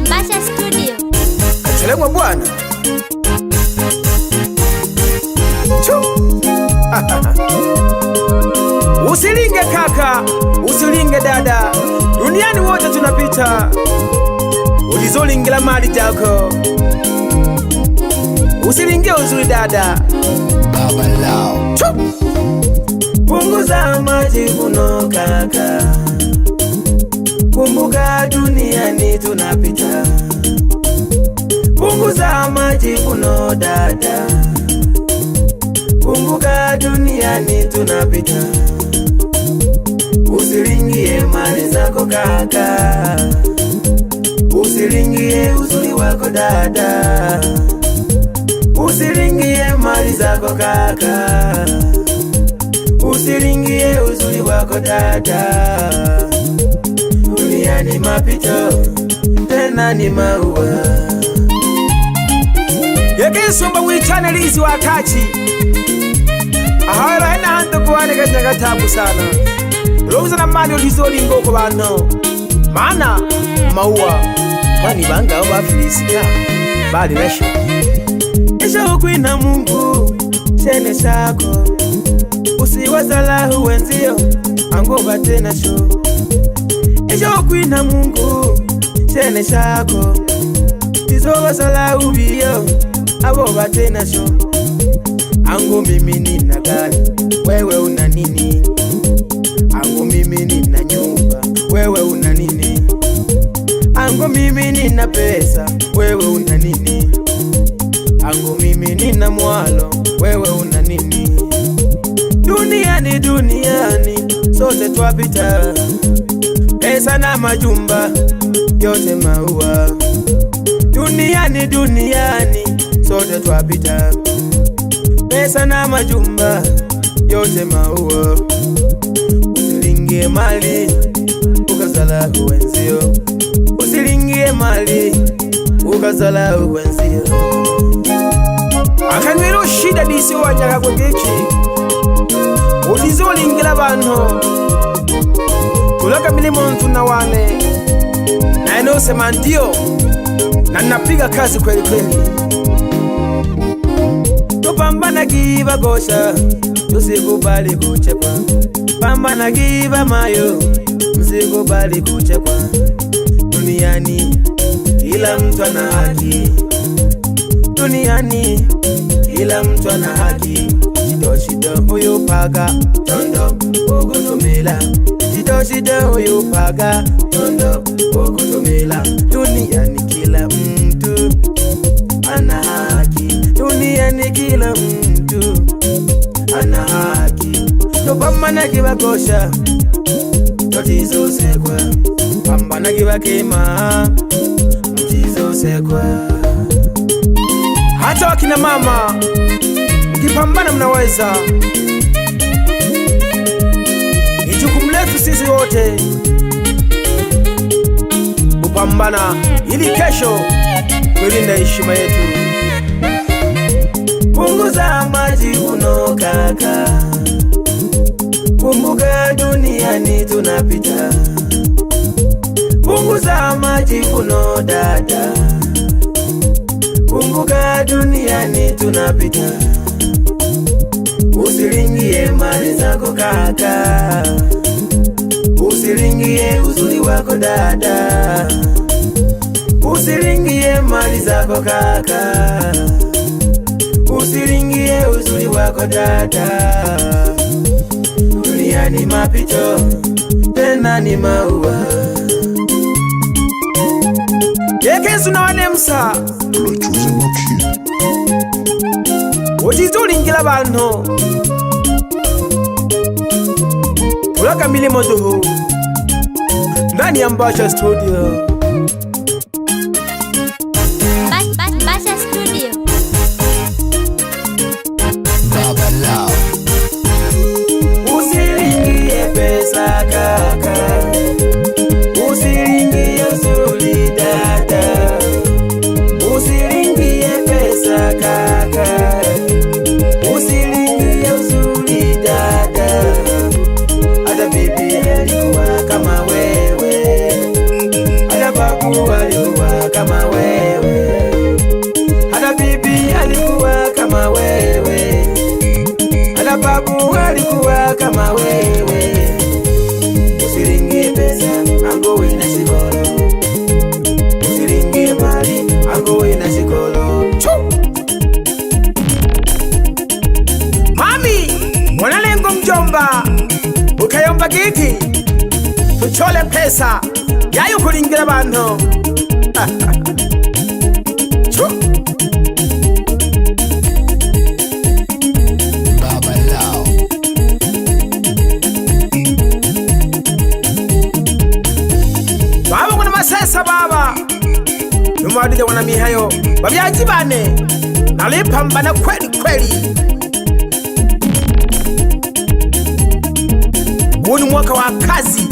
Basha Studio. Achelemwa bwana. Usilinge kaka, usilinge dada, duniani wote tunapita. Ulizolingila mali jako, usilinge uzuri dada. Baba lao. Punguza majivuno kaka, kumbuka duniani tunapita. Punguza majivuno dada, kumbuka duniani tunapita. Usilingie mali zako kaka, usilingie uzuri wako dada, usilingie mali zako kaka, usilingie uzuri wako dada. Duniani mapito, tena ni maua. Yegesomba wichanelizi wakachi ahara ina hando kuwane kajaga tabu sana. Uloguza na mali ulizolingo kwa bano maana maua kwani banga oba filisika bali nasho isha ukwina Mungu chene sako usiwazalahu wenzio angoba tena sho. Isha ukwina Mungu chene sako izowazalahu biyo aboba tena sho. Angu mimi nina gari, wewe una nini? Angu mimi nina nyumba, wewe una nini? Angu mimi nina pesa, wewe una nini? Angu mimi nina mwalo, wewe una nini? Duniani duniani sote twapita, pesa na majumba yote maua. Duniani duniani sote twapita, pesa na majumba yote maua. Usilingie mali ukazala wenzio, usilingie mali ukazala wenzio. Akanwero shida disi wanyaka kwegechi ulizolingila abantu tulaka milimo tunawane na eno sema ndio na napiga kazi kweli kweli. Pambana kiva gosha, usikubali kuchekwa. Pambana kiva mayo, usikubali kuchekwa. Duniani kila mtu ana haki, duniani kila mtu ana haki. Shida shida huyo paga tondo ukutumila, shida shida huyo paga tondo ukutumila. Duniani kila mtu ana haki, duniani kila mtu ana haki. Tupambana kibakosha totizosekwa, pambana kibakema mtizosekwa. Hata wakina mama mkipambana mnaweza. Ni jukumu letu sisi wote kupambana ili kesho kulinda heshima yetu. Punguza majivuno kaka, kumbuka duniani tunapita. Punguza majivuno dada, kumbuka duniani tunapita. Usilingie mali zako kaka, usilingie uzuri wako dada, usilingie mali zako kaka, usilingie uzuri wako dada. Duniani mapito, tena ni maua. Yekezu na wanemsa Tulochuze moki. ulizolingila abantu tulaka milimo zuhu ndani ya Basha Studio. Basha Studio. Baba lao. Usilingie pesa kaka, usilingie uzuri dada, usilingie pesa kaka, usilingie uzuri dada. Hata bibi alikuwa kama wewe, bayomba giki tuchole pesa yayo kulingira abantu Baba Lao. baba kuna masesa baba numadije wana mihayo babyaji bane nalipambana kweli kweli. Huu ni mwaka wa kazi.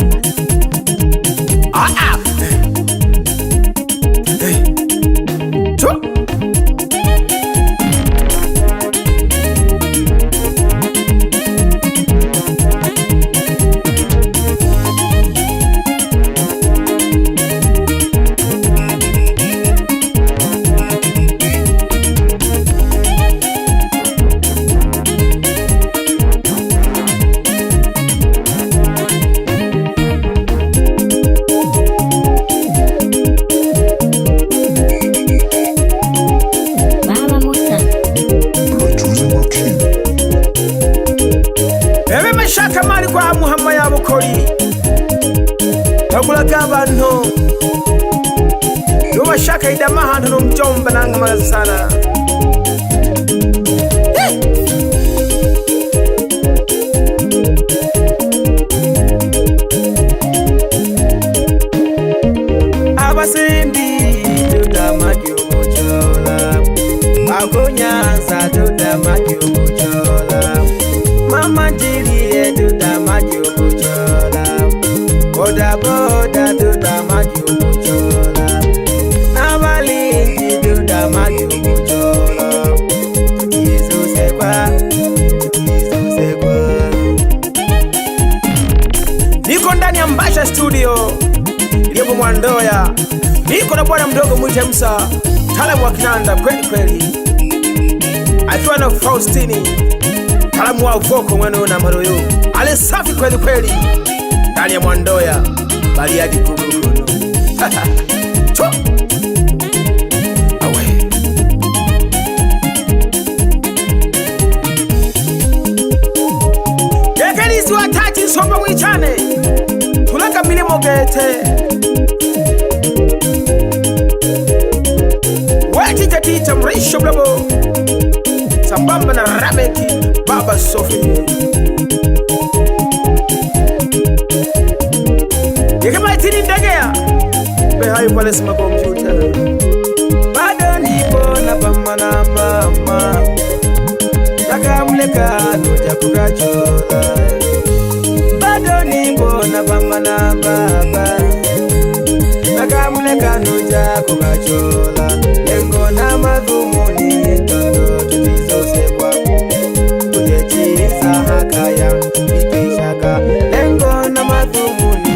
Shaka mali kwa muhamma ya bukoli bagulaga abantu yoba shaka idama hantu no mjomba nanga malazi sana. Abasimbi tutamaki umuchola akonyanza tutamaki umuchola mama njiri tutamaki umuchola boda boda tutamaki umuchola nabalingi tutamaki umuchola Yesu sekwa niko ndani ya Mbasha studio iliyopo Mwandoya. Niko na bwana mdogo mwite Musa talamu wa kinanda kweli kweli akiwa na Faustini talamu wa voko mweno na maroyo ale safi kweli kweli ndani ya Mwandoya Bariadi Kubukono. Chwa awe Yekelisi watati sopa mwichane tulaka milimo gete tita mrisho blabo sambamba na Rameki Baba Sofi yekama itini ndagea behayo pale sima kompyuta bado nipo na bamba na mama taka mleka nuja kukachola bado nipo na bamba na baba taka mleka nuja kukachola lengo na madhumuni tondo tulizosekwa kujechiriza hakaya ikishaka lengo na madhumuni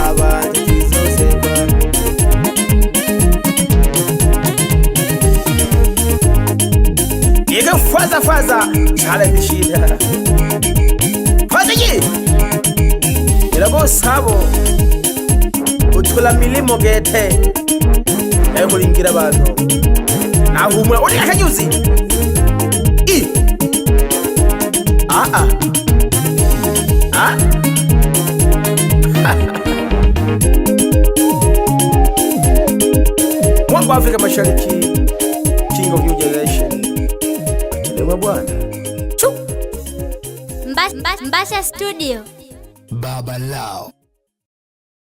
aba tulizosekwa ika faza challenge shida faza ji ilabo sabo utula milimo gete mulingira abantu nahumura uri akanyuzi Mwamba Afrika Mashariki King of New Generation Lewa bwana Mbasha studio Baba Lao.